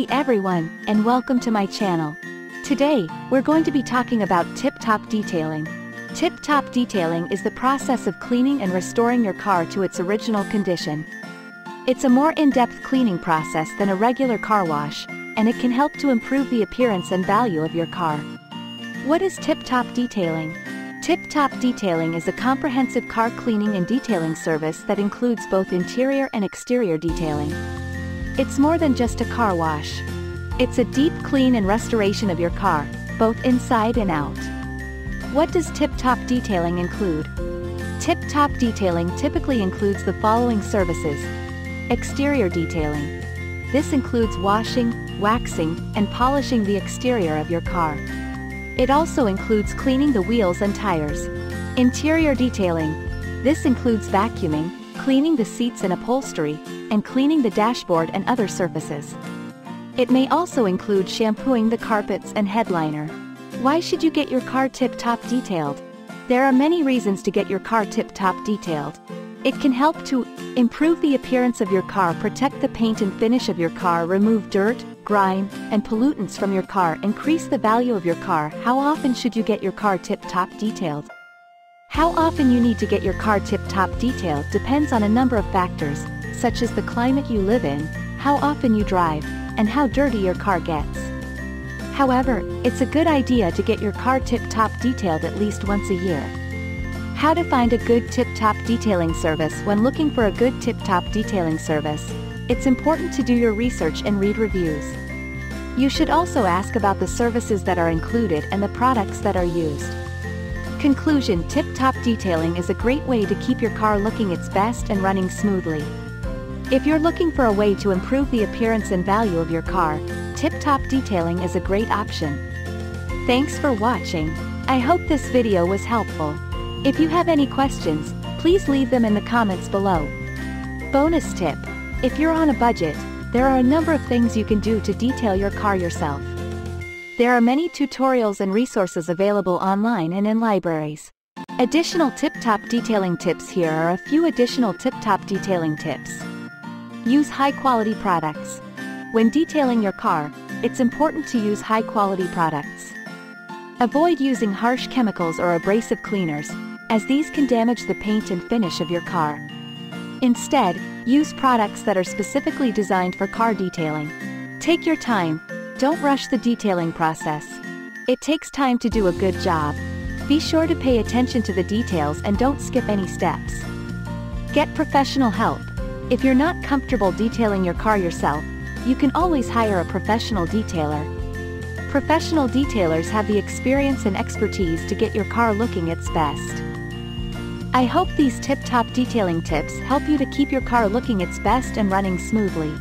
Howdy everyone, and welcome to my channel. Today, we're going to be talking about tip-top detailing. Tip-top detailing is the process of cleaning and restoring your car to its original condition. It's a more in-depth cleaning process than a regular car wash, and it can help to improve the appearance and value of your car. What is tip-top detailing? Tip-top detailing is a comprehensive car cleaning and detailing service that includes both interior and exterior detailing. It's more than just a car wash. It's a deep clean and restoration of your car, both inside and out. What does tip-top detailing include? Tip-top detailing typically includes the following services. Exterior detailing. This includes washing, waxing, and polishing the exterior of your car. It also includes cleaning the wheels and tires. Interior detailing. This includes vacuuming, cleaning the seats and upholstery, and cleaning the dashboard and other surfaces. It may also include shampooing the carpets and headliner. Why should you get your car tip-top detailed? There are many reasons to get your car tip-top detailed. It can help to improve the appearance of your car, protect the paint and finish of your car, remove dirt, grime, and pollutants from your car, increase the value of your car. How often should you get your car tip-top detailed? How often you need to get your car tip-top detailed depends on a number of factors, such as the climate you live in, how often you drive, and how dirty your car gets. However, it's a good idea to get your car tip-top detailed at least once a year. How to find a good tip-top detailing service? When looking for a good tip-top detailing service, it's important to do your research and read reviews. You should also ask about the services that are included and the products that are used. Conclusion: tip-top detailing is a great way to keep your car looking its best and running smoothly. If you're looking for a way to improve the appearance and value of your car, tip-top detailing is a great option. Thanks for watching. I hope this video was helpful. If you have any questions, please leave them in the comments below. Bonus tip: if you're on a budget, there are a number of things you can do to detail your car yourself. There are many tutorials and resources available online and in libraries. Additional tip-top detailing tips. Here are a few additional tip-top detailing tips. Use high-quality products. When detailing your car, it's important to use high-quality products. Avoid using harsh chemicals or abrasive cleaners, as these can damage the paint and finish of your car. Instead, use products that are specifically designed for car detailing. Take your time. Don't rush the detailing process. It takes time to do a good job. Be sure to pay attention to the details and don't skip any steps. Get professional help. If you're not comfortable detailing your car yourself, you can always hire a professional detailer. Professional detailers have the experience and expertise to get your car looking its best. I hope these tip-top detailing tips help you to keep your car looking its best and running smoothly.